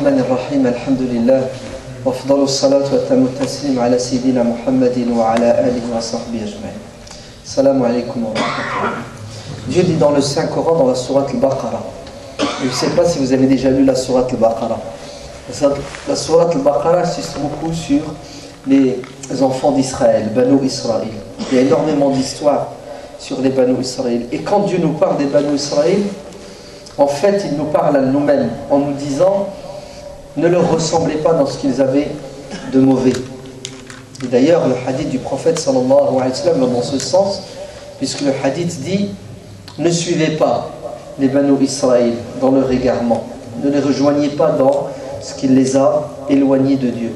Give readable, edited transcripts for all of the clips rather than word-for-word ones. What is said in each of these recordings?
الرحمن الرحيم الحمد لله وأفضل الصلاة وأتم التسليم على سيدنا محمد وعلى آله وصحبه أجمعين. Salam alaykum wa rahmatullah. Dieu dit dans le Saint-Coran, dans la sourate Al-Baqarah. Je ne sais pas si vous avez déjà lu la sourate Al-Baqarah. La sourate Al-Baqarah insiste beaucoup sur les enfants d'Israël, Banu Israël. Il y a énormément d'histoires sur les Banu Israël. Et quand Dieu nous parle des Banu Israël, en fait, il nous parle à nous-mêmes en nous disant ne leur ressemblez pas dans ce qu'ils avaient de mauvais. Et d'ailleurs, le hadith du prophète sallallahu alayhi wa sallam va dans ce sens, puisque le hadith dit ne suivez pas les Banu Israël dans leur égarement, ne les rejoignez pas dans ce qui les a éloignés de Dieu.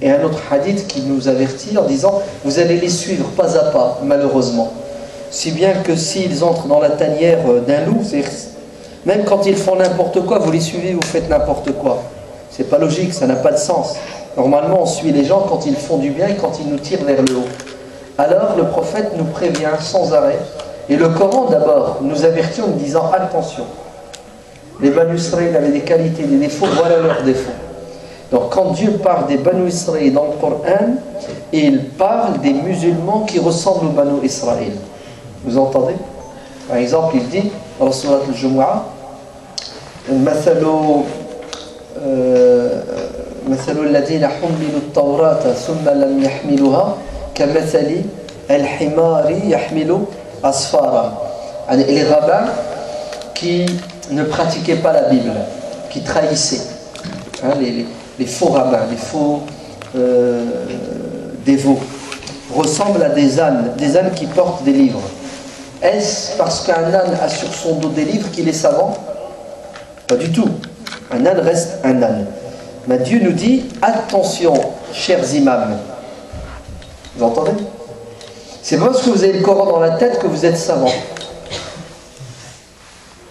Et un autre hadith qui nous avertit en disant vous allez les suivre pas à pas, malheureusement. Si bien que s'ils entrent dans la tanière d'un loup, même quand ils font n'importe quoi, vous les suivez, vous faites n'importe quoi. C'est pas logique, ça n'a pas de sens. Normalement, on suit les gens quand ils font du bien et quand ils nous tirent vers le haut. Alors, le prophète nous prévient sans arrêt. Et le Coran, d'abord, nous avertit en nous disant attention. Les Banu Israël avaient des qualités, des défauts, voilà leurs défauts. Donc, quand Dieu parle des Banu Israël dans le Coran, il parle des musulmans qui ressemblent aux Banu Israël. Vous entendez? Par exemple, il dit dans la sourate Al-Jumu'ah مثل الذين حملوا التوراة ثم لم يحملوها كمثل الحمار يحمل أسفارا. Les rabbins qui ne pratiquaient pas la Bible, qui trahissaient, les faux rabbins, les faux dévots, ressemblent à des ânes qui portent des livres. Est-ce parce qu'un âne a sur son dos des livres qu'il est savant? Pas du tout. Un âne reste un âne. Mais Dieu nous dit attention, chers imams. Vous entendez? C'est pas parce que vous avez le Coran dans la tête que vous êtes savants.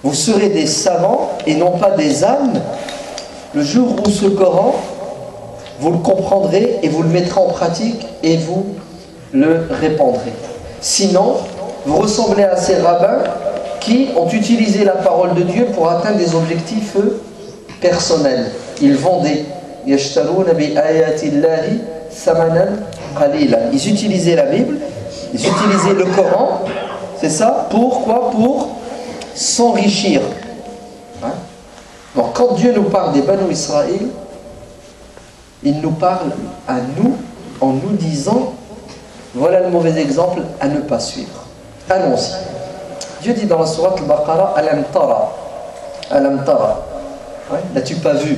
Vous serez des savants et non pas des ânes le jour où ce Coran, vous le comprendrez et vous le mettrez en pratique et vous le répandrez. Sinon, vous ressemblez à ces rabbins qui ont utilisé la parole de Dieu pour atteindre des objectifs personnels. Ils vendaient. Ils utilisaient la Bible, ils utilisaient le Coran, c'est ça, pour quoi? Pour s'enrichir. Hein? Donc quand Dieu nous parle des Banu Israël, il nous parle à nous en nous disant voilà le mauvais exemple à ne pas suivre. Allons-y. Dieu dit dans la sourate Al-Baqarah Alam tara. Alam tara. Ouais, n'as-tu pas vu?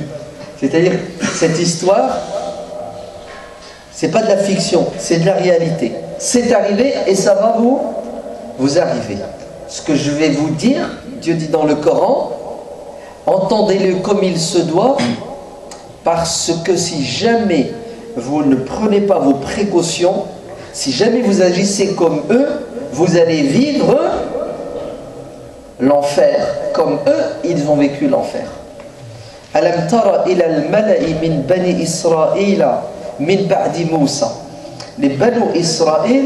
C'est-à-dire, cette histoire, c'est pas de la fiction, c'est de la réalité. C'est arrivé et ça va vous arriver. Ce que je vais vous dire, Dieu dit dans le Coran, entendez-le comme il se doit, parce que si jamais vous ne prenez pas vos précautions, si jamais vous agissez comme eux, vous allez vivre l'enfer, comme eux, ils ont vécu l'enfer. Alam tara ila al-mala'i min bani Israël min ba'di Moussa. Les Banu Israël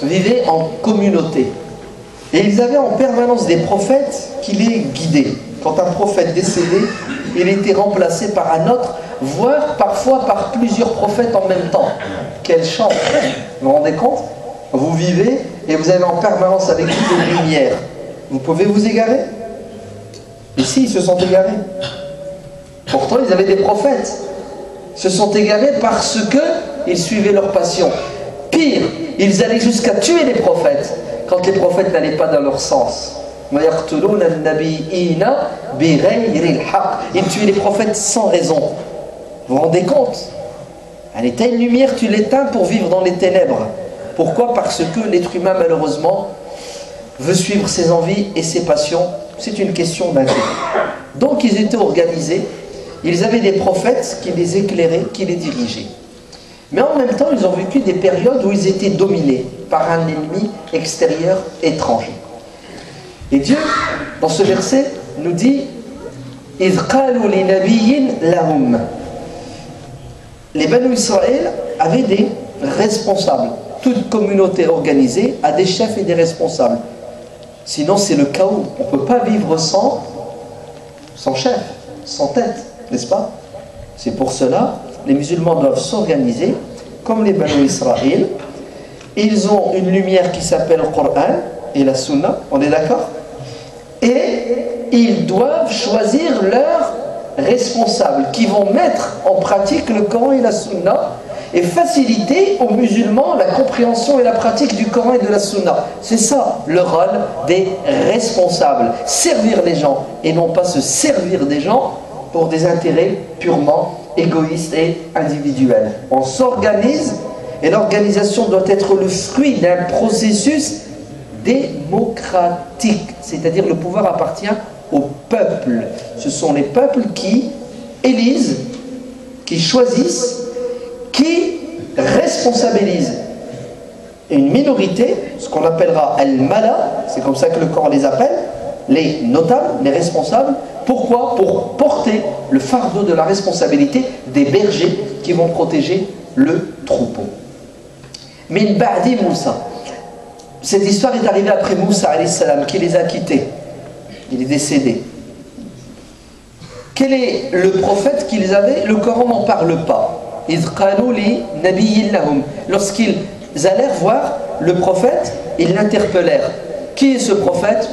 vivaient en communauté. Et ils avaient en permanence des prophètes qui les guidaient. Quand un prophète décédait, il était remplacé par un autre, voire parfois par plusieurs prophètes en même temps. Quelle chance! Vous vous rendez compte? Vous vivez et vous avez en permanence avec vous des lumières. Vous pouvez vous égarer? Et si, ils se sont égarés. Pourtant, ils avaient des prophètes. Ils se sont égarés parce qu'ils suivaient leur passion. Pire, ils allaient jusqu'à tuer les prophètes quand les prophètes n'allaient pas dans leur sens. Ils tuaient les prophètes sans raison. Vous vous rendez compte? Allez, t'as une lumière, tu l'éteins pour vivre dans les ténèbres. Pourquoi? Parce que l'être humain, malheureusement, veut suivre ses envies et ses passions. C'est une question d'intérêt. Donc, ils étaient organisés. Ils avaient des prophètes qui les éclairaient, qui les dirigeaient. Mais en même temps, ils ont vécu des périodes où ils étaient dominés par un ennemi extérieur étranger. Et Dieu, dans ce verset, nous dit إِذْ قَالُوا لِنَبِيٍّ لَهُمْ. Les Banu Israël avaient des responsables. Toute communauté organisée a des chefs et des responsables. Sinon, c'est le chaos. On ne peut pas vivre sans chef, sans tête, n'est-ce pas? C'est pour cela, les musulmans doivent s'organiser comme les Banu Israël. Ils ont une lumière qui s'appelle le Coran et la Sunna, on est d'accord? Et ils doivent choisir leurs responsables qui vont mettre en pratique le Coran et la Sunna et faciliter aux musulmans la compréhension et la pratique du Coran et de la Sunna. C'est ça le rôle des responsables. Servir les gens et non pas se servir des gens pour des intérêts purement égoïstes et individuels. On s'organise et l'organisation doit être le fruit d'un processus démocratique. C'est-à-dire le pouvoir appartient au peuple. Ce sont les peuples qui élisent, qui choisissent, qui responsabilisent une minorité, ce qu'on appellera al-mala, c'est comme ça que le Coran les appelle, les notables, les responsables. Pourquoi? Pour porter le fardeau de la responsabilité des bergers qui vont protéger le troupeau. Min ba'di Moussa. Cette histoire est arrivée après Moussa alayhi salam qui les a quittés. Il est décédé. Quel est le prophète qu'ils avaient? Le Coran n'en parle pas. Lorsqu'ils allèrent voir le prophète, ils l'interpellèrent. Qui est ce prophète?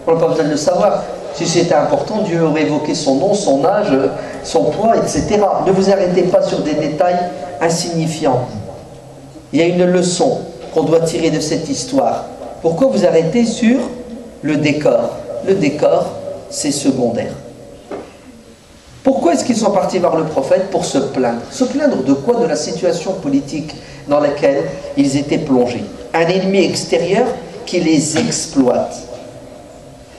On n'a pas besoin de le savoir. Si c'était important, Dieu aurait évoqué son nom, son âge, son poids, etc. Ne vous arrêtez pas sur des détails insignifiants. Il y a une leçon qu'on doit tirer de cette histoire. Pourquoi vous arrêtez sur le décor? Le décor, c'est secondaire. Pourquoi est-ce qu'ils sont partis voir le prophète? Pour se plaindre. Se plaindre de quoi? De la situation politique dans laquelle ils étaient plongés. Un ennemi extérieur qui les exploite.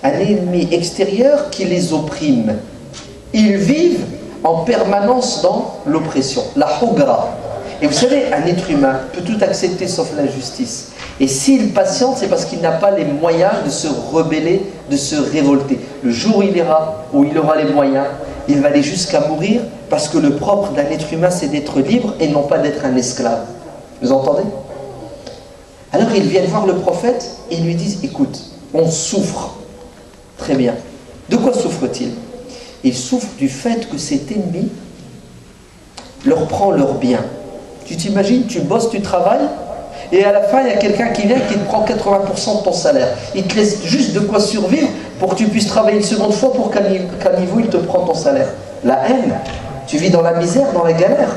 Un ennemi extérieur qui les opprime. Ils vivent en permanence dans l'oppression. La hugra. Et vous savez, un être humain peut tout accepter sauf l'injustice. Et s'il patiente, c'est parce qu'il n'a pas les moyens de se rebeller, de se révolter. Le jour où il aura les moyens, il va aller jusqu'à mourir, parce que le propre d'un être humain, c'est d'être libre et non pas d'être un esclave. Vous entendez? Alors ils viennent voir le prophète et ils lui disent, écoute, on souffre. Très bien. De quoi souffre-t-il? Il souffre du fait que cet ennemi leur prend leurs biens. Tu t'imagines, tu bosses, tu travailles, et à la fin, il y a quelqu'un qui vient qui te prend 80% de ton salaire. Il te laisse juste de quoi survivre pour que tu puisses travailler une seconde fois pour qu'à niveau, il te prend ton salaire. La haine, tu vis dans la misère, dans la galère.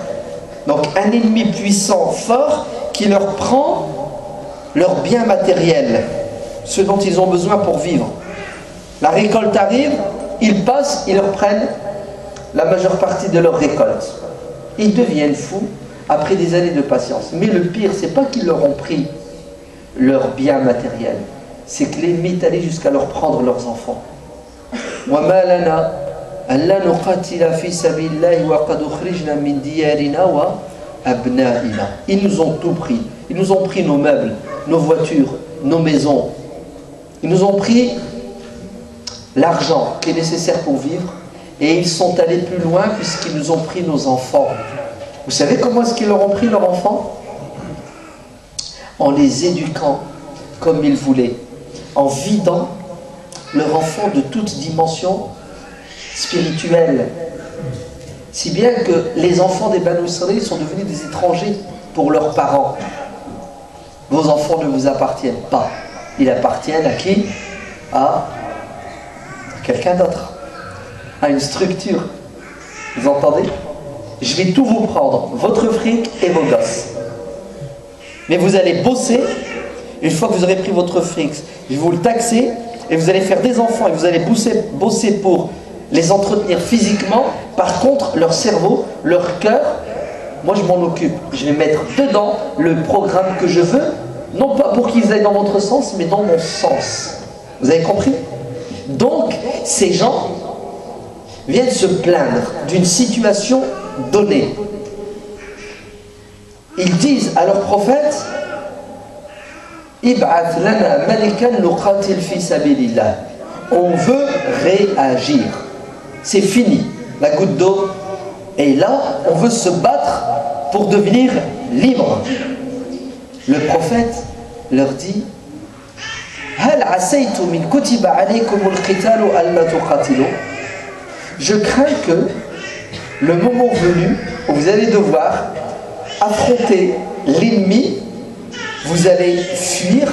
Donc un ennemi puissant, fort, qui leur prend leurs biens matériels, ce dont ils ont besoin pour vivre. La récolte arrive, ils passent, ils leur prennent la majeure partie de leur récolte. Ils deviennent fous après des années de patience. Mais le pire, c'est pas qu'ils leur ont pris leurs biens matériels, c'est que l'ennemi est allé jusqu'à leur prendre leurs enfants. Ils nous ont tout pris. Ils nous ont pris nos meubles, nos voitures, nos maisons. Ils nous ont pris l'argent qui est nécessaire pour vivre. Et ils sont allés plus loin puisqu'ils nous ont pris nos enfants. Vous savez comment est-ce qu'ils leur ont pris leurs enfants? En les éduquant comme ils voulaient, en vidant leur enfant de toute dimension spirituelle. Si bien que les enfants des Banu Israël sont devenus des étrangers pour leurs parents. Vos enfants ne vous appartiennent pas. Ils appartiennent à qui? À quelqu'un d'autre, à une structure. Vous entendez? Je vais tout vous prendre, votre fric et vos gosses. Mais vous allez bosser, une fois que vous aurez pris votre fric, je vais vous le taxer, et vous allez faire des enfants, et vous allez bosser pour les entretenir physiquement. Par contre, leur cerveau, leur cœur, moi je m'en occupe. Je vais mettre dedans le programme que je veux, non pas pour qu'ils aillent dans votre sens, mais dans mon sens. Vous avez compris? Donc, ces gens viennent se plaindre d'une situation donnée. Ils disent à leur prophète, Ib'ath lana malikan nuqatil fi sabilillah. On veut réagir. C'est fini. La goutte d'eau est là. On veut se battre pour devenir libre. Le prophète leur dit, Hal asaytum min kutiba alaykum al-qitalu alla tuqatilu. Je crains que le moment venu où vous allez devoir affronter l'ennemi, vous allez fuir,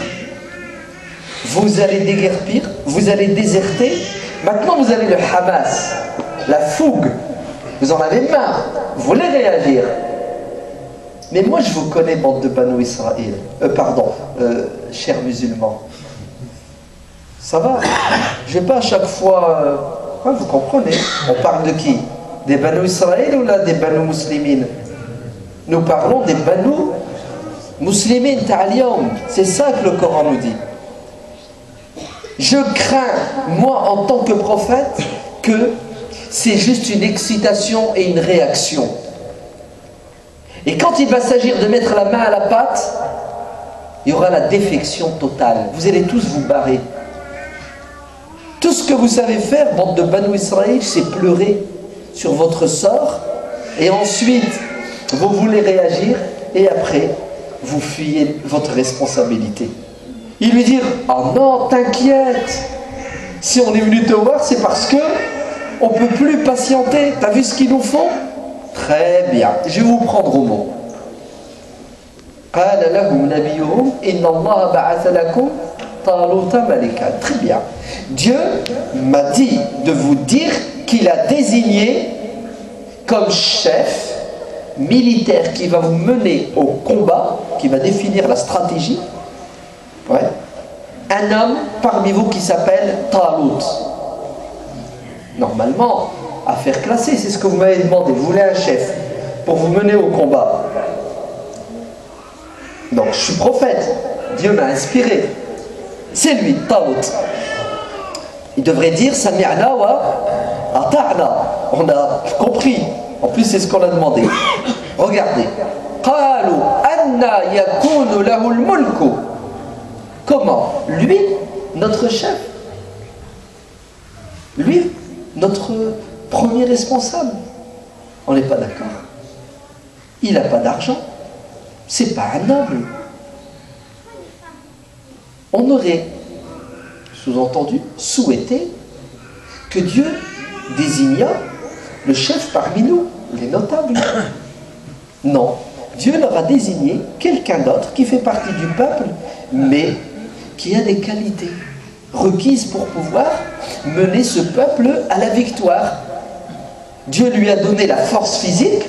vous allez déguerpir, vous allez déserter. Maintenant vous avez le Hamas, la fougue, vous en avez marre, vous voulez réagir. Mais moi je vous connais, bande de Banu Israël, chers musulmans. Ça va, je ne vais pas à chaque fois... vous comprenez, on parle de qui? Des Banu Israël ou là des Banu Muslimin? Nous parlons des Banu Muslimin ta'aliyam. C'est ça que le Coran nous dit. Je crains, moi en tant que prophète, que c'est juste une excitation et une réaction. Et quand il va s'agir de mettre la main à la pâte, il y aura la défection totale. Vous allez tous vous barrer. Tout ce que vous savez faire, bande de Banu Israël, c'est pleurer sur votre sort. Et ensuite, vous voulez réagir. Et après, vous fuyez votre responsabilité. Ils lui dirent, oh non, t'inquiète. Si on est venu te voir, c'est parce que on ne peut plus patienter. T'as vu ce qu'ils nous font? Très bien. Je vais vous prendre au mot. قال لهم نبيهم إن الله بعث لكم طالوت ملكا. Très bien. Dieu m'a dit de vous dire qu'il a désigné comme chef militaire qui va vous mener au combat, qui va définir la stratégie, un homme parmi vous qui s'appelle Talut. Normalement, affaire classée, c'est ce que vous m'avez demandé. Vous voulez un chef pour vous mener au combat. Donc je suis prophète, Dieu m'a inspiré. C'est lui, Talut. Il devrait dire Sami'na wa ata'na. On a compris. En plus, c'est ce qu'on a demandé. Regardez. Qalu anna yakunu lahu al-mulku. Comment? Lui, notre chef. Lui, notre premier responsable. On n'est pas d'accord. Il n'a pas d'argent. C'est pas un noble. On aurait, sous-entendu, souhaité que Dieu désignât le chef parmi nous, les notables. Non, Dieu leur a désigné quelqu'un d'autre qui fait partie du peuple, mais qui a des qualités requises pour pouvoir mener ce peuple à la victoire. Dieu lui a donné la force physique,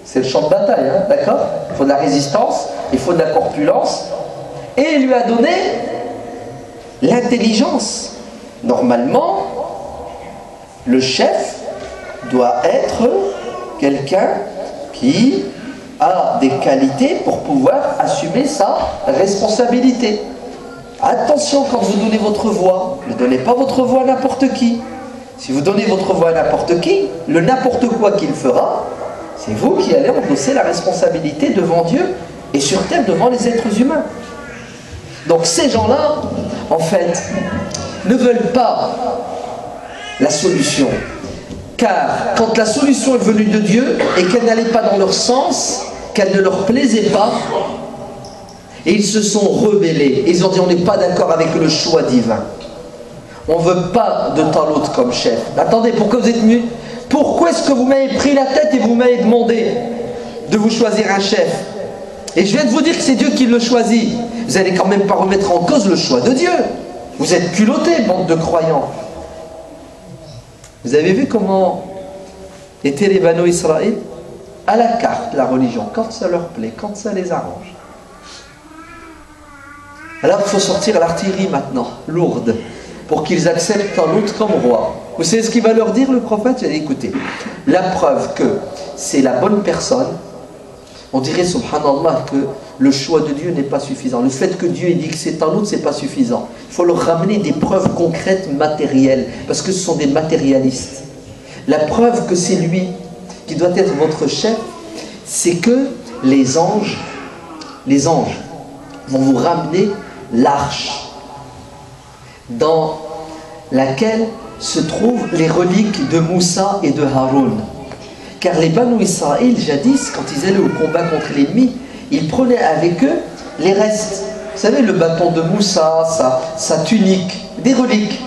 c'est le champ de bataille, hein, d'accord? Il faut de la résistance, il faut de la corpulence, et il lui a donné l'intelligence. Normalement, le chef doit être quelqu'un qui a des qualités pour pouvoir assumer sa responsabilité. Attention quand vous donnez votre voix, ne donnez pas votre voix à n'importe qui. Si vous donnez votre voix à n'importe qui, le n'importe quoi qu'il fera, c'est vous qui allez endosser la responsabilité devant Dieu et sur terre devant les êtres humains. Donc ces gens-là, en fait, ne veulent pas la solution. Car quand la solution est venue de Dieu et qu'elle n'allait pas dans leur sens, qu'elle ne leur plaisait pas, et ils se sont rebellés. Ils ont dit on n'est pas d'accord avec le choix divin. On ne veut pas de Talut comme chef. Attendez, pourquoi vous êtes venus? Pourquoi est-ce que vous m'avez pris la tête et vous m'avez demandé de vous choisir un chef? Et je viens de vous dire que c'est Dieu qui le choisit. Vous n'allez quand même pas remettre en cause le choix de Dieu. Vous êtes culottés, bande de croyants. Vous avez vu comment étaient les Banu Israël? À la carte, la religion, quand ça leur plaît, quand ça les arrange. Alors il faut sortir l'artillerie maintenant, lourde, pour qu'ils acceptent Talut comme roi. Vous savez ce qu'il va leur dire le prophète? Il va dire, écoutez, la preuve que c'est la bonne personne, on dirait subhanallah que le choix de Dieu n'est pas suffisant. Le fait que Dieu ait dit que c'est Talut, c'est pas suffisant. Il faut leur ramener des preuves concrètes, matérielles, parce que ce sont des matérialistes. La preuve que c'est lui qui doit être votre chef, c'est que les anges vont vous ramener l'arche dans laquelle se trouvent les reliques de Moussa et de Haroun. Car les Banu Israël, jadis, quand ils allaient au combat contre l'ennemi, ils prenaient avec eux les restes. Vous savez, le bâton de Moussa, sa tunique, des reliques.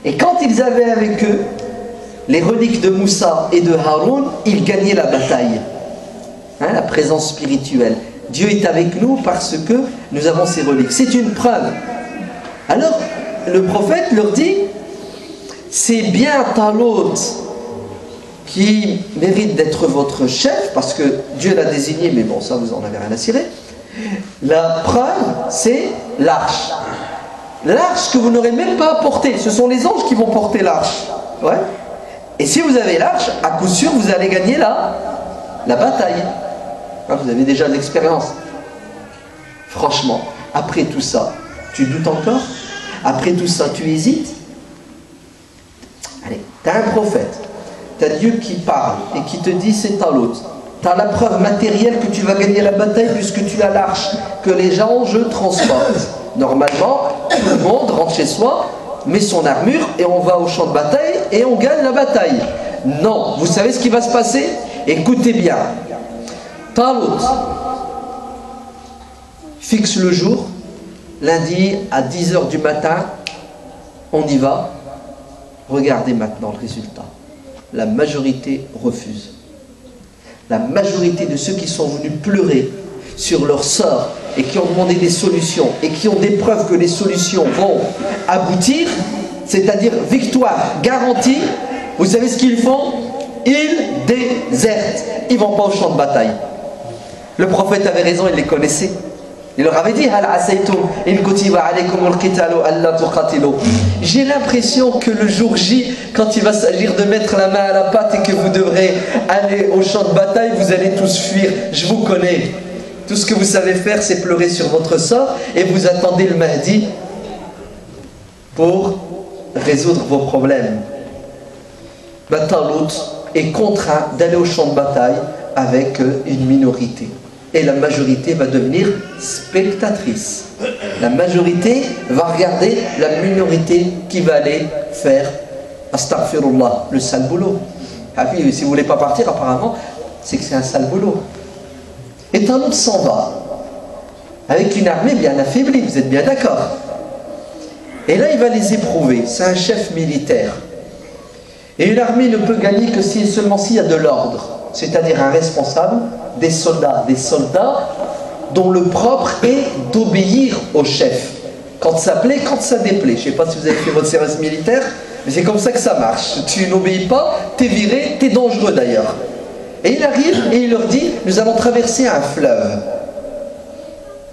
Et quand ils avaient avec eux les reliques de Moussa et de Haroun, ils gagnaient la bataille. Hein, la présence spirituelle. Dieu est avec nous parce que nous avons ces reliques. C'est une preuve. Alors, le prophète leur dit, c'est bien Talut qui mérite d'être votre chef, parce que Dieu l'a désigné, mais bon, ça vous en avez rien à cirer. La preuve, c'est l'arche. L'arche que vous n'aurez même pas à porter. Ce sont les anges qui vont porter l'arche. Ouais. Et si vous avez l'arche, à coup sûr, vous allez gagner la bataille. Hein, vous avez déjà de l'expérience. Franchement, après tout ça, tu doutes encore? Après tout ça, tu hésites? Allez, tu as un prophète. Tu as Dieu qui parle et qui te dit c'est Talut. Tu as la preuve matérielle que tu vas gagner la bataille puisque tu as l'arche que les anges transportent. Normalement, tout le monde rentre chez soi, met son armure et on va au champ de bataille et on gagne la bataille. Non, vous savez ce qui va se passer? Écoutez bien. Talut fixe le jour, lundi à 10 h du matin, on y va. Regardez maintenant le résultat. La majorité refuse. La majorité de ceux qui sont venus pleurer sur leur sort et qui ont demandé des solutions et qui ont des preuves que les solutions vont aboutir, c'est-à-dire victoire garantie, vous savez ce qu'ils font? Ils désertent. Ils ne vont pas au champ de bataille. Le prophète avait raison, il les connaissait. Il leur avait dit j'ai l'impression que le jour J, quand il va s'agir de mettre la main à la pâte et que vous devrez aller au champ de bataille, vous allez tous fuir. Je vous connais. Tout ce que vous savez faire, c'est pleurer sur votre sort et vous attendez le Mahdi pour résoudre vos problèmes. Talut est contraint d'aller au champ de bataille avec une minorité. Et la majorité va devenir spectatrice. La majorité va regarder la minorité qui va aller faire astaghfirullah, le sale boulot. Ah oui, si vous ne voulez pas partir, apparemment, c'est que c'est un sale boulot. Et Talut s'en va avec une armée bien affaiblie, vous êtes bien d'accord? Et là, il va les éprouver. C'est un chef militaire. Et une armée ne peut gagner que seulement s'il y a de l'ordre, c'est-à-dire un responsable, des soldats dont le propre est d'obéir au chef. Quand ça plaît, quand ça déplaît. Je ne sais pas si vous avez fait votre service militaire, mais c'est comme ça que ça marche. Tu n'obéis pas, t'es viré, t'es dangereux d'ailleurs. Et il arrive et il leur dit, nous allons traverser un fleuve.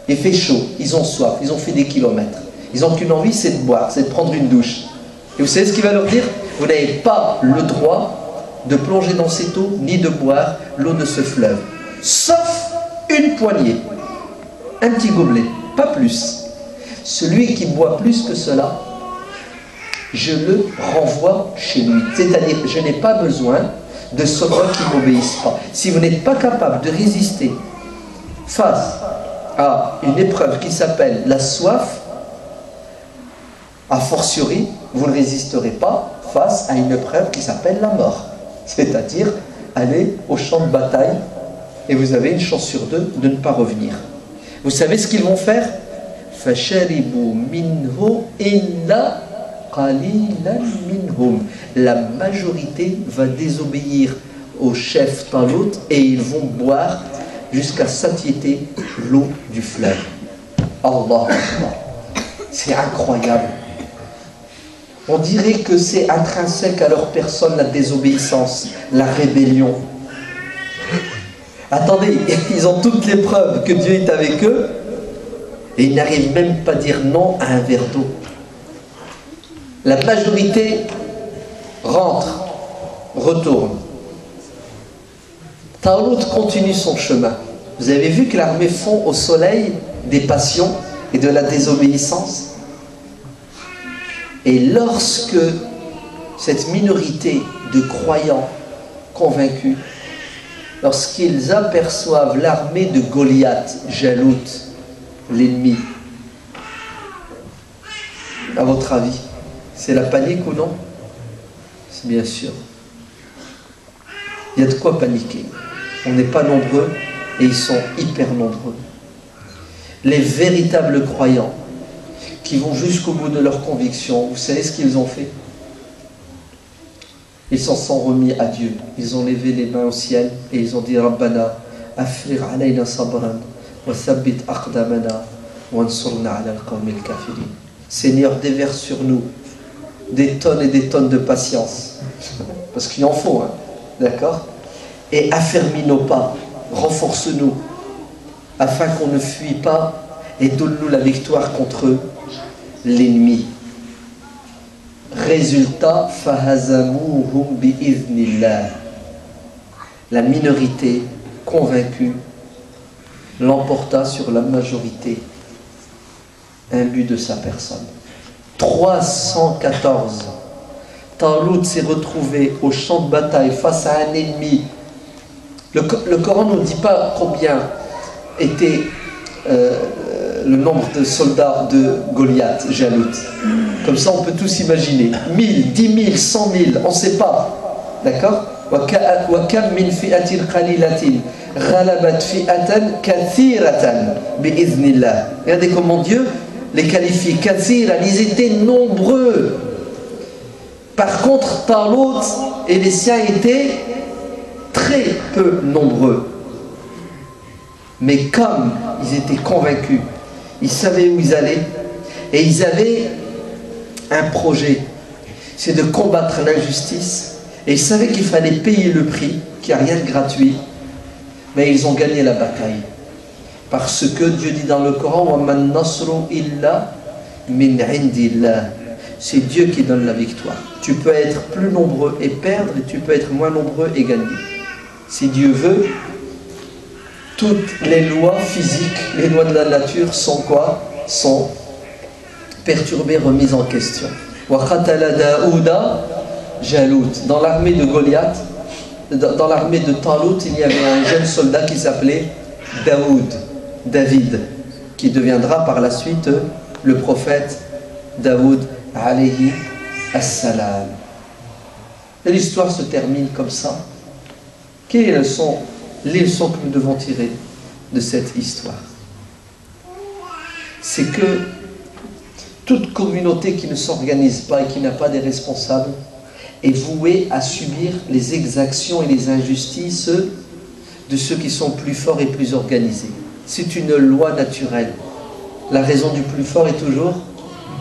Il fait chaud, ils ont soif, ils ont fait des kilomètres. Ils n'ont qu'une envie, c'est de boire, c'est de prendre une douche. Et vous savez ce qu'il va leur dire? Vous n'avez pas le droit de plonger dans cette eau, ni de boire l'eau de ce fleuve. Sauf une poignée, un petit gobelet, pas plus. Celui qui boit plus que cela, je le renvoie chez lui. C'est-à-dire, je n'ai pas besoin de soldats qui ne m'obéissent pas. Si vous n'êtes pas capable de résister face à une épreuve qui s'appelle la soif, a fortiori, vous ne résisterez pas face à une épreuve qui s'appelle la mort. C'est-à-dire aller au champ de bataille et vous avez une chance sur deux de ne pas revenir. Vous savez ce qu'ils vont faire? La majorité va désobéir au chef Talut et ils vont boire jusqu'à satiété l'eau du fleuve. Allah, c'est incroyable. On dirait que c'est intrinsèque à leur personne la désobéissance, la rébellion. Attendez, ils ont toutes les preuves que Dieu est avec eux et ils n'arrivent même pas à dire non à un verre d'eau. La majorité rentre, retourne. Talut continue son chemin. Vous avez vu que l'armée fond au soleil des passions et de la désobéissance. Et lorsque cette minorité de croyants convaincus, lorsqu'ils aperçoivent l'armée de Goliath, Jalout, l'ennemi, à votre avis, c'est la panique ou non? C'est bien sûr. Il y a de quoi paniquer. On n'est pas nombreux et ils sont hyper nombreux. Les véritables croyants qui vont jusqu'au bout de leurs convictions, vous savez ce qu'ils ont fait? Ils s'en sont remis à Dieu. Ils ont levé les mains au ciel et ils ont dit Rabbana, afrigh alayna sabran, wa thabbit aqdamana, wa ansurna ala al-qawmi al-kafirin. Seigneur, déverse sur nous des tonnes et des tonnes de patience. Parce qu'il en faut, hein, d'accord? Et affermis nos pas, renforce-nous, afin qu'on ne fuit pas, et donne-nous la victoire contre l'ennemi. Résultat, fahazamuhum bi'iznillah. La minorité convaincue l'emporta sur la majorité, imbue de sa personne. 314. Talut s'est retrouvé au champ de bataille face à un ennemi. Le Coran ne nous dit pas combien était le nombre de soldats de Goliath, Jalout. Comme ça, on peut tous imaginer. 1000, 10 000, 100 000, on ne sait pas. D'accord? وَكَمْ مِنْ فِئَةٍ قَلِيلَةٍ غَلَبَتْ فِئَةً كَثِيرَةً بِإِذْنِ اللَّهِ. Regardez comment Dieu les qualifie. Kathira, ils étaient nombreux. Par contre, Talut et les siens étaient très peu nombreux. Mais comme ils étaient convaincus, ils savaient où ils allaient, et ils avaient un projet, c'est de combattre l'injustice, et ils savaient qu'il fallait payer le prix, qu'il n'y a rien de gratuit, mais ils ont gagné la bataille. Parce que Dieu dit dans le Coran, وَمَن نَصْرُ إِلَّا مِنْ عِنْدِ اللَّهِ. C'est Dieu qui donne la victoire. Tu peux être plus nombreux et perdre, et tu peux être moins nombreux et gagner. Si Dieu veut, toutes les lois physiques, les lois de la nature sont quoi? Sont perturbées, remises en question. وَقَتَلَ دَاوُدَ جَالُوتَ. Dans l'armée de Goliath, dans l'armée de Talut, il y avait un jeune soldat qui s'appelait David, qui deviendra par la suite le prophète Daoud alayhi as-salam. Et l'histoire se termine comme ça. Quelles sont les leçons que nous devons tirer de cette histoire? C'est que toute communauté qui ne s'organise pas et qui n'a pas des responsables est vouée à subir les exactions et les injustices de ceux qui sont plus forts et plus organisés. C'est une loi naturelle. La raison du plus fort est toujours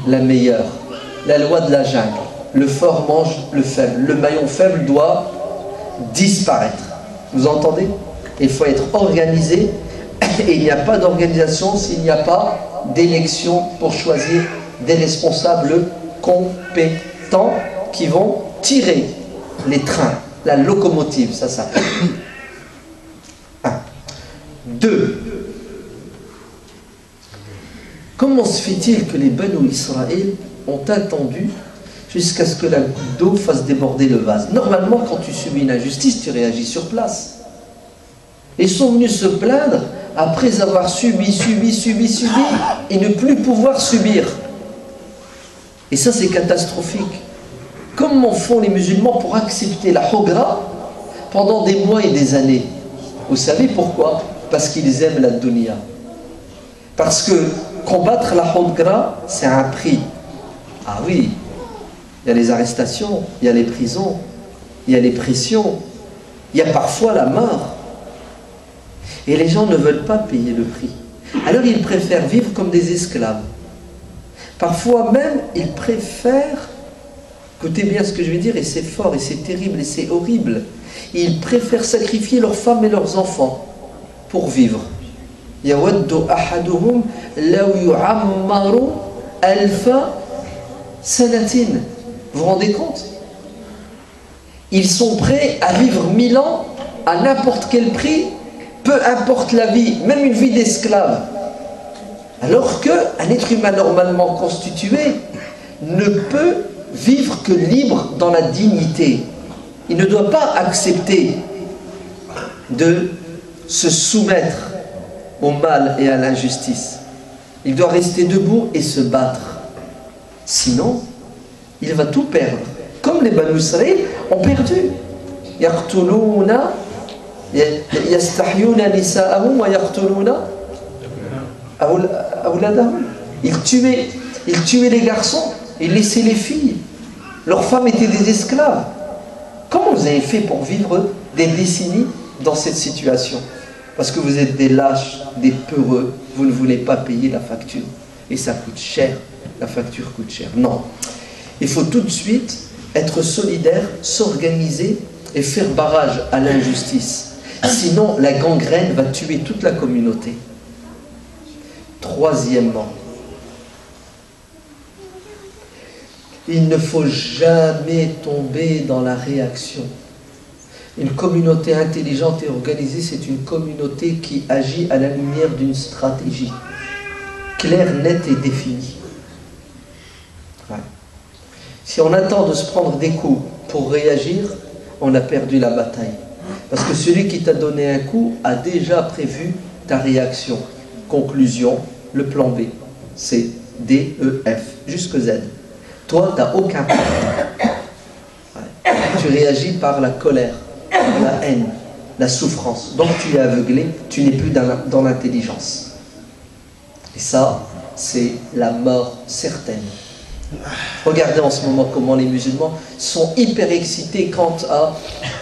la meilleure. La loi de la jungle. Le fort mange le faible. Le maillon faible doit disparaître. Vous entendez? Il faut être organisé, et il n'y a pas d'organisation s'il n'y a pas d'élection pour choisir des responsables compétents qui vont tirer les trains, la locomotive, ça s'appelle. 1. 2. Comment se fait-il que les Banu Israël ont attendu jusqu'à ce que la goutte d'eau fasse déborder le vase? Normalement, quand tu subis une injustice, tu réagis sur place. Ils sont venus se plaindre après avoir subi et ne plus pouvoir subir. Et ça, c'est catastrophique. Comment font les musulmans pour accepter la hogra pendant des mois et des années? Vous savez pourquoi? Parce qu'ils aiment la dunya. Parce que combattre la hogra, c'est un prix. Ah oui, il y a les arrestations, il y a les prisons, il y a les pressions, il y a parfois la mort. Et les gens ne veulent pas payer le prix. Alors ils préfèrent vivre comme des esclaves. Parfois même, ils préfèrent, écoutez bien ce que je vais dire, et c'est fort, et c'est terrible, et c'est horrible, ils préfèrent sacrifier leurs femmes et leurs enfants pour vivre. يَوَدُّ أَحَدُهُمْ لَوْ يُعَمَّرُ أَلْفَ سَنَةٍ. Vous vous rendez compte? Ils sont prêts à vivre 1000 ans à n'importe quel prix, peu importe la vie, même une vie d'esclave. Alors qu'un être humain normalement constitué ne peut vivre que libre dans la dignité. Il ne doit pas accepter de se soumettre au mal et à l'injustice. Il doit rester debout et se battre. Sinon, il va tout perdre. Comme les Banu Israël ont perdu. Yaqtuluna yastahyuna nisa'ahum wa yaqtuluna awladahum. Ils tuaient les garçons et laissaient les filles. Leurs femmes étaient des esclaves. Comment vous avez fait pour vivre des décennies dans cette situation? Parce que vous êtes des lâches, des peureux, vous ne voulez pas payer la facture. Et ça coûte cher, la facture coûte cher. Non, il faut tout de suite être solidaire, s'organiser et faire barrage à l'injustice. Sinon, la gangrène va tuer toute la communauté. Troisièmement, il ne faut jamais tomber dans la réaction. Une communauté intelligente et organisée, c'est une communauté qui agit à la lumière d'une stratégie claire, nette et définie. Ouais. Si on attend de se prendre des coups pour réagir, on a perdu la bataille. Parce que celui qui t'a donné un coup a déjà prévu ta réaction. Conclusion, le plan B. C, D, E, F, jusque Z. Toi, tu n'as aucun plan. Ouais. Tu réagis par la colère, par la haine, la souffrance. Donc tu es aveuglé, tu n'es plus dans l'intelligence. Et ça, c'est la mort certaine. Regardez en ce moment comment les musulmans sont hyper excités quant à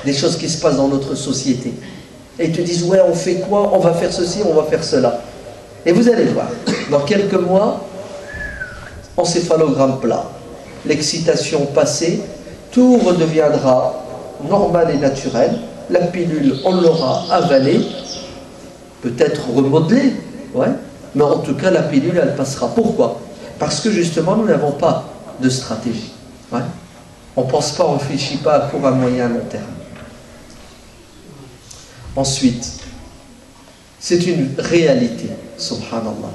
des choses qui se passent dans notre société. Et ils te disent, ouais, on fait quoi? On va faire ceci, on va faire cela. Et vous allez voir, dans quelques mois, encéphalogramme plat, l'excitation passée, tout redeviendra normal et naturel. La pilule, on l'aura avalée, peut-être remodelée, ouais. Mais en tout cas, la pilule, elle passera. Pourquoi? Parce que justement, nous n'avons pas de stratégie. Ouais. On ne pense pas, on ne réfléchit pas à court, à moyen, à long terme. Ensuite, c'est une réalité, subhanallah.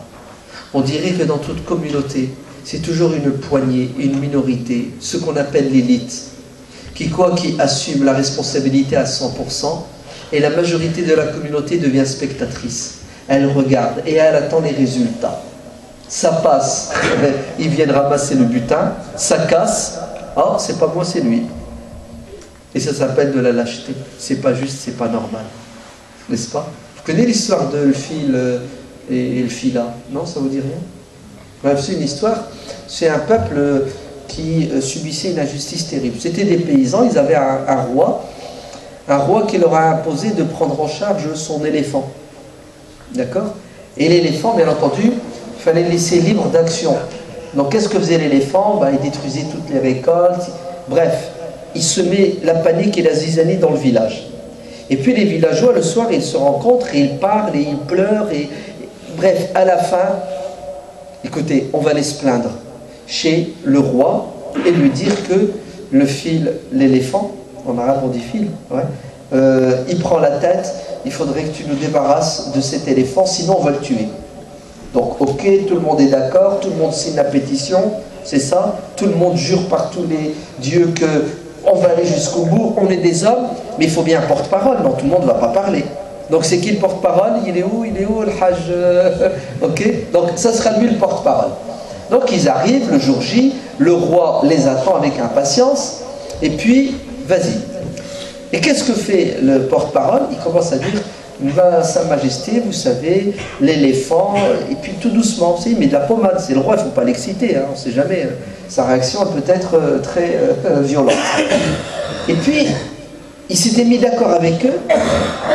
On dirait que dans toute communauté, c'est toujours une poignée, une minorité, ce qu'on appelle l'élite, qui assume la responsabilité à 100%, et la majorité de la communauté devient spectatrice. Elle regarde et elle attend les résultats. Ça passe, ils viennent ramasser le butin, ça casse, ah, c'est pas moi, c'est lui. Et ça s'appelle de la lâcheté. C'est pas juste, c'est pas normal. N'est-ce pas? Vous connaissez l'histoire de le fil et le fila? Non, ça vous dit rien? Bref, c'est une histoire. C'est un peuple qui subissait une injustice terrible. C'était des paysans, ils avaient un roi qui leur a imposé de prendre en charge son éléphant. D'accord? Et l'éléphant, bien entendu, il fallait le laisser libre d'action. Donc qu'est-ce que faisait l'éléphant? Il détruisait toutes les récoltes. Bref, il semait la panique et la zizanie dans le village. Et puis les villageois, le soir, ils se rencontrent et ils parlent et ils pleurent. Bref, à la fin, écoutez, on va aller se plaindre chez le roi et lui dire que le fil, l'éléphant, en arabe on dit fil, ouais, il prend la tête, il faudrait que tu nous débarrasses de cet éléphant, sinon on va le tuer. Donc ok, tout le monde est d'accord, tout le monde signe la pétition, c'est ça, tout le monde jure par tous les dieux qu'on va aller jusqu'au bout, on est des hommes, mais il faut bien un porte-parole, non, tout le monde ne va pas parler. Donc c'est qui le porte-parole? Il est où le hajj? Ok, donc ça sera lui le porte-parole. Donc ils arrivent le jour J, le roi les attend avec impatience, et puis vas-y. Et qu'est-ce que fait le porte-parole? Il commence à dire, Sa Majesté, vous savez, l'éléphant, et puis tout doucement, il met de la pommade, c'est le roi, il ne faut pas l'exciter, hein, on ne sait jamais, sa réaction peut être très violente. Et puis, il s'était mis d'accord avec eux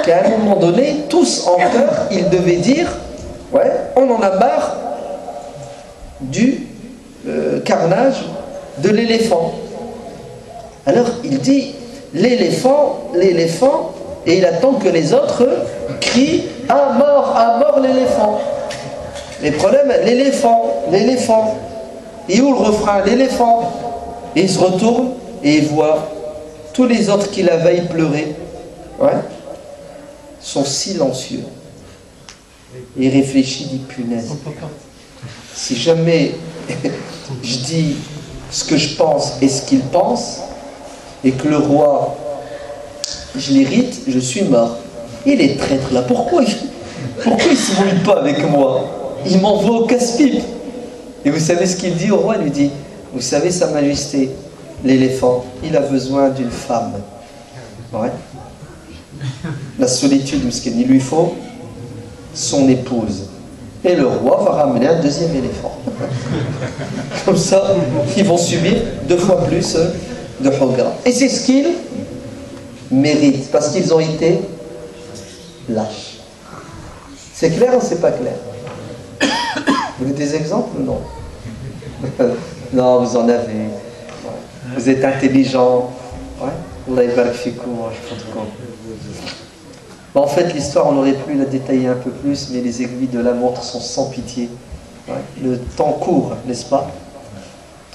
qu'à un moment donné, tous en chœur, ils devaient dire, ouais, on en a marre du carnage de l'éléphant. Alors il dit, l'éléphant, et il attend que les autres crient à mort l'éléphant. Les problèmes, l'éléphant. Et où le refrain? L'éléphant. Et il se retourne et il voit tous les autres qui la veillent pleurer, ouais, sont silencieux. Et il réfléchit, dit punaise. Si jamais je dis ce que je pense et ce qu'il pense, et que le roi, je l'irrite, je suis mort. Il est traître là. Pourquoi il ne se mouille pas avec moi? Il m'envoie au casse-pipe. Et vous savez ce qu'il dit au roi? Il lui dit, vous savez, Sa Majesté, l'éléphant, il a besoin d'une femme. Ouais. La solitude, il lui faut son épouse. Et le roi va ramener un deuxième éléphant. Comme ça, ils vont subir 2 fois plus de Hogra. Et c'est ce qu'il méritent, parce qu'ils ont été lâches. C'est clair ou c'est pas clair? Vous voulez des exemples? Non. Non, vous en avez. Ouais. Vous êtes intelligent. Ouais. Allah yabarak fikum, je pense qu'on. En fait, l'histoire, on aurait pu la détailler un peu plus, mais les aiguilles de la montre sont sans pitié. Ouais. Le temps court, n'est-ce pas?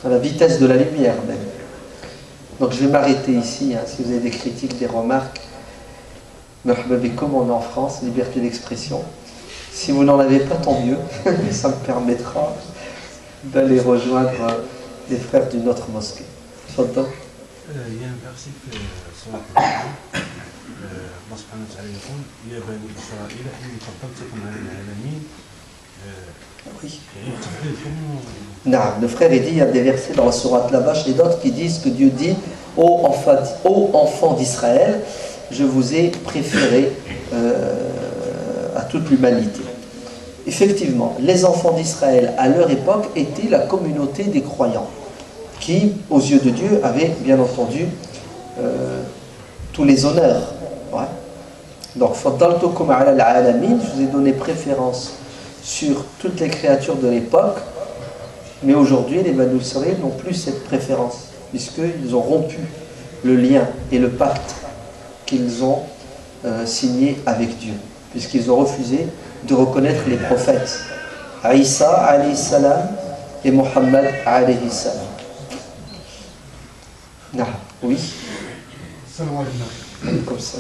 À la vitesse de la lumière, même. Donc, je vais m'arrêter ici. Hein. Si vous avez des critiques, des remarques, marhaba bikoum, on est en France, liberté d'expression. Si vous n'en avez pas, tant mieux. Ça me permettra d'aller rejoindre les frères d'une autre mosquée. Fadda. Il y a un verset sur la Coran. Allah subhanahu wa ta'ala dit: Ya bani Israël, inni faddaltukum ala al-alamin. Oui. Le frère dit, il y a des versets dans la sourate Labash et d'autres qui disent que Dieu dit: ô enfants d'Israël, je vous ai préféré à toute l'humanité. Effectivement, les enfants d'Israël à leur époque étaient la communauté des croyants qui, aux yeux de Dieu, avaient bien entendu tous les honneurs. Ouais. Donc, faddaltukum ala al-alamin, je vous ai donné préférence sur toutes les créatures de l'époque, mais aujourd'hui, les Banu Israël n'ont plus cette préférence, puisqu'ils ont rompu le lien et le pacte qu'ils ont signé avec Dieu, puisqu'ils ont refusé de reconnaître les prophètes, Isa alayhi salam et Muhammad alayhi salam. Non, oui. Salam alaikum. Comme ça.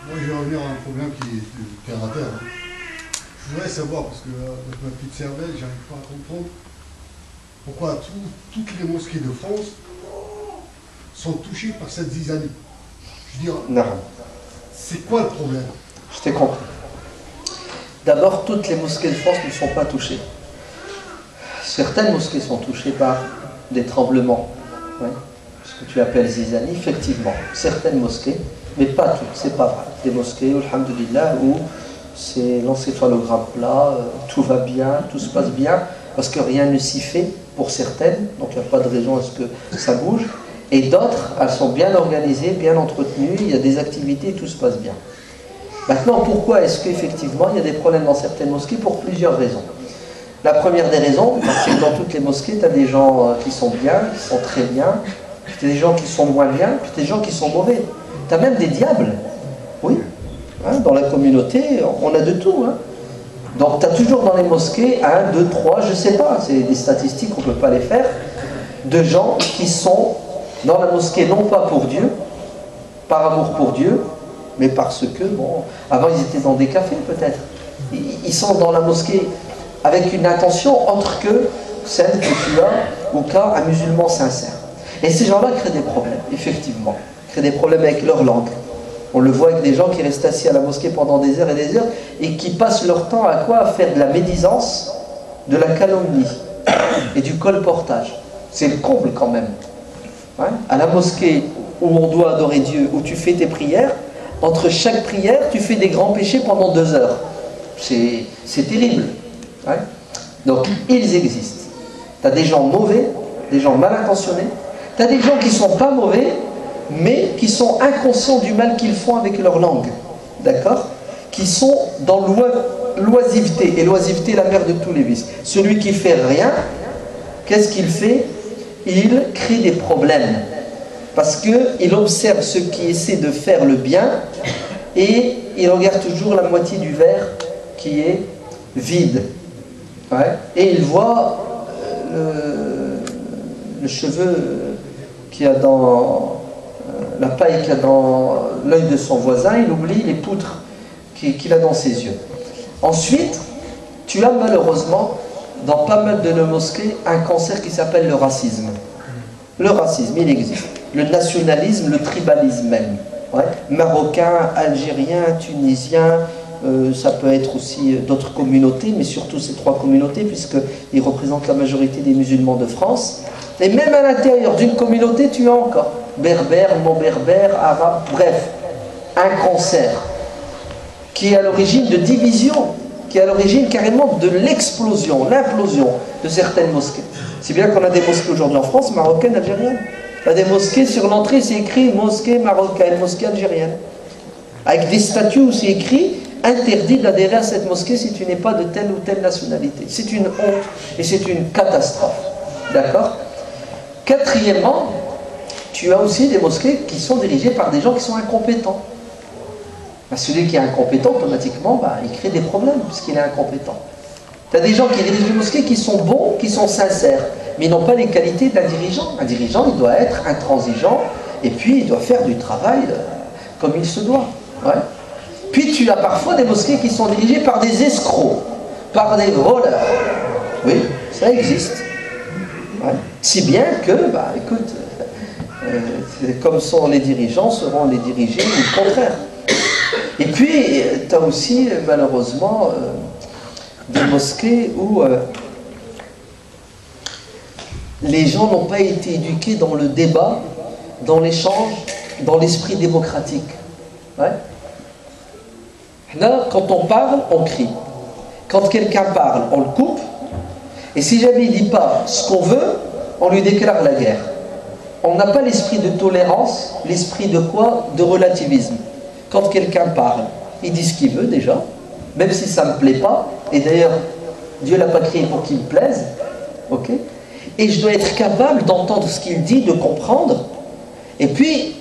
Moi, je vais revenir à un problème qui est terre à terre. Je voudrais savoir, parce que avec ma petite cervelle, j'arrive pas à comprendre pourquoi toutes les mosquées de France sont touchées par cette zizanie. Je veux dire, Non. c'est quoi le problème? Je t'ai compris. D'abord, toutes les mosquées de France ne sont pas touchées. Certaines mosquées sont touchées par des tremblements. Ouais. Ce que tu appelles zizani, effectivement. Certaines mosquées, mais pas toutes, c'est pas vrai. Des mosquées, alhamdoulilah, où c'est l'encéphalogramme plat, tout va bien, tout se passe bien, parce que rien ne s'y fait pour certaines, donc il n'y a pas de raison à ce que ça bouge. Et d'autres, elles sont bien organisées, bien entretenues, il y a des activités, tout se passe bien. Maintenant, pourquoi est-ce qu'effectivement il y a des problèmes dans certaines mosquées? Pour plusieurs raisons. La première des raisons, c'est que dans toutes les mosquées, tu as des gens qui sont bien, qui sont très bien, puis tu as des gens qui sont moins bien, puis tu as des gens qui sont mauvais. Tu as même des diables. Oui. Hein, dans la communauté, on a de tout. Hein. Donc tu as toujours dans les mosquées 1, 2, 3, je ne sais pas, c'est des statistiques, on ne peut pas les faire, de gens qui sont dans la mosquée non pas pour Dieu, par amour pour Dieu, mais parce que, bon, avant ils étaient dans des cafés peut-être. Ils sont dans la mosquée avec une intention autre que celle que tu as au cas un musulman sincère. Et ces gens-là créent des problèmes, effectivement. Créent des problèmes avec leur langue. On le voit avec des gens qui restent assis à la mosquée pendant des heures et qui passent leur temps à quoi? À faire de la médisance, de la calomnie et du colportage. C'est le comble quand même. Ouais. À la mosquée où on doit adorer Dieu, où tu fais tes prières, entre chaque prière, tu fais des grands péchés pendant 2 heures. C'est terrible. Ouais. Donc, ils existent. Tu as des gens mauvais, des gens mal intentionnés. Tu as des gens qui ne sont pas mauvais, mais qui sont inconscients du mal qu'ils font avec leur langue. D'accord? Qui sont dans l'oisiveté. Et l'oisiveté est la mère de tous les vices. Celui qui fait rien, qu'est-ce qu'il fait? Il crée des problèmes. Parce qu'il observe ceux qui essaient de faire le bien et il regarde toujours la moitié du verre qui est vide. Ouais. Et il voit le cheveu qu'il y a dans la paille qu'il y a dans l'œil de son voisin, il oublie les poutres qu'il a dans ses yeux. Ensuite, tu as malheureusement dans pas mal de nos mosquées un cancer qui s'appelle le racisme. Le racisme, il existe. Le nationalisme, le tribalisme même. Ouais. Marocain, Algérien, Tunisien, ça peut être aussi d'autres communautés, mais surtout ces 3 communautés, puisqu'ils représentent la majorité des musulmans de France. Et même à l'intérieur d'une communauté, tu as encore berbère, non-berbère, arabe, bref, un cancer qui est à l'origine de division, qui est à l'origine carrément de l'explosion, l'implosion de certaines mosquées. C'est bien qu'on a des mosquées aujourd'hui en France, marocaines, algériennes. Il y a des mosquées, sur l'entrée, c'est écrit mosquée marocaine, mosquée algérienne. Avec des statuts où c'est écrit interdit d'adhérer à cette mosquée si tu n'es pas de telle ou telle nationalité. C'est une honte et c'est une catastrophe. D'accord? Quatrièmement, tu as aussi des mosquées qui sont dirigées par des gens qui sont incompétents. Celui qui est incompétent, automatiquement, il crée des problèmes puisqu'il est incompétent. Tu as des gens qui dirigent des mosquées qui sont bons, qui sont sincères, mais ils n'ont pas les qualités d'un dirigeant. Un dirigeant, il doit être intransigeant et puis il doit faire du travail comme il se doit. Ouais. Puis tu as parfois des mosquées qui sont dirigées par des escrocs, par des voleurs. Oui, ça existe. Ouais. Si bien que, écoute, comme sont les dirigeants, seront les dirigés ou le contraire. Et puis, tu as aussi, malheureusement, des mosquées où les gens n'ont pas été éduqués dans le débat, dans l'échange, dans l'esprit démocratique. Ouais. Là, quand on parle, on crie. Quand quelqu'un parle, on le coupe. Et si jamais il ne dit pas ce qu'on veut, on lui déclare la guerre. On n'a pas l'esprit de tolérance, l'esprit de quoi? De relativisme. Quand quelqu'un parle, il dit ce qu'il veut déjà, même si ça ne me plaît pas. Et d'ailleurs, Dieu ne l'a pas créé pour qu'il me plaise. Ok? Et je dois être capable d'entendre ce qu'il dit, de comprendre. Et puis,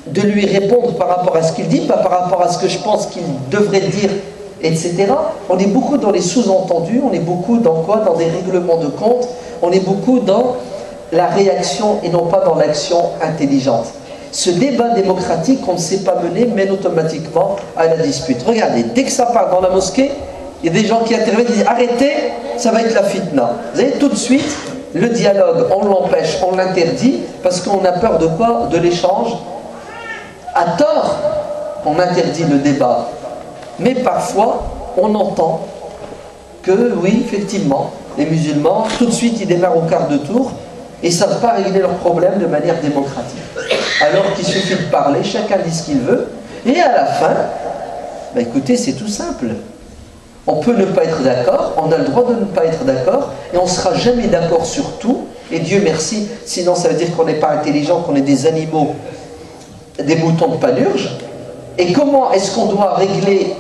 de lui répondre par rapport à ce qu'il dit, pas par rapport à ce que je pense qu'il devrait dire, etc. On est beaucoup dans les sous-entendus, on est beaucoup dans quoi? Dans des règlements de compte, on est beaucoup dans la réaction et non pas dans l'action intelligente. Ce débat démocratique qu'on ne sait pas mener mène automatiquement à la dispute. Regardez, dès que ça part dans la mosquée, il y a des gens qui interviennent et disent arrêtez, ça va être la fitna. Vous savez, tout de suite, le dialogue, on l'empêche, on l'interdit, parce qu'on a peur de quoi? De l'échange. À tort, on interdit le débat. Mais parfois, on entend que, oui, effectivement, les musulmans, tout de suite, ils démarrent au quart de tour et ne savent pas régler leurs problèmes de manière démocratique. Alors qu'il suffit de parler, chacun dit ce qu'il veut, et à la fin, écoutez, c'est tout simple. On peut ne pas être d'accord, on a le droit de ne pas être d'accord, et on ne sera jamais d'accord sur tout, et Dieu merci, sinon ça veut dire qu'on n'est pas intelligent, qu'on est des animaux, des moutons de Panurge. Et comment est-ce qu'on doit régler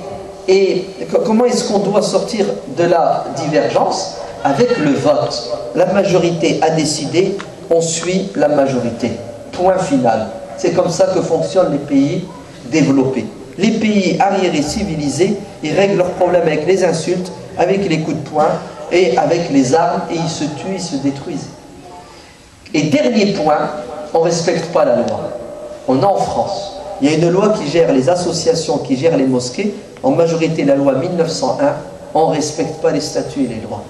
et comment est-ce qu'on doit sortir de la divergence? Avec le vote. La majorité a décidé, on suit la majorité. Point final. C'est comme ça que fonctionnent les pays développés. Les pays arriérés civilisés, ils règlent leurs problèmes avec les insultes, avec les coups de poing et avec les armes, et ils se tuent, ils se détruisent. Et dernier point, on ne respecte pas la loi. On est en France. Il y a une loi qui gère les associations, qui gère les mosquées. En majorité, la loi 1901, on ne respecte pas les statuts et les droits.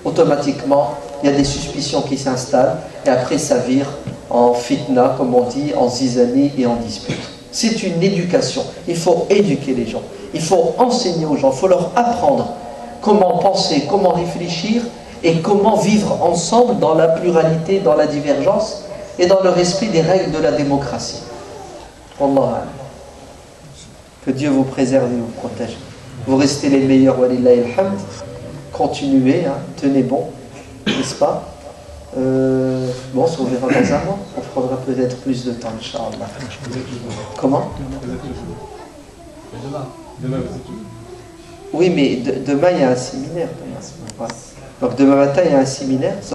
Automatiquement, il y a des suspicions qui s'installent et après ça vire en fitna, comme on dit, en zizanie et en dispute. C'est une éducation. Il faut éduquer les gens. Il faut enseigner aux gens. Il faut leur apprendre comment penser, comment réfléchir et comment vivre ensemble dans la pluralité, dans la divergence et dans le respect des règles de la démocratie. Wallah. Que Dieu vous préserve et vous protège. Vous restez les meilleurs, walillahi alhamd. Continuez, hein, tenez bon, n'est-ce pas? Bon, on se reverra dans un mois. On prendra peut-être plus de temps, Inch'Allah. Comment? Demain. Oui, mais demain, il y a un séminaire. Demain. Ouais. Donc demain matin, il y a un séminaire.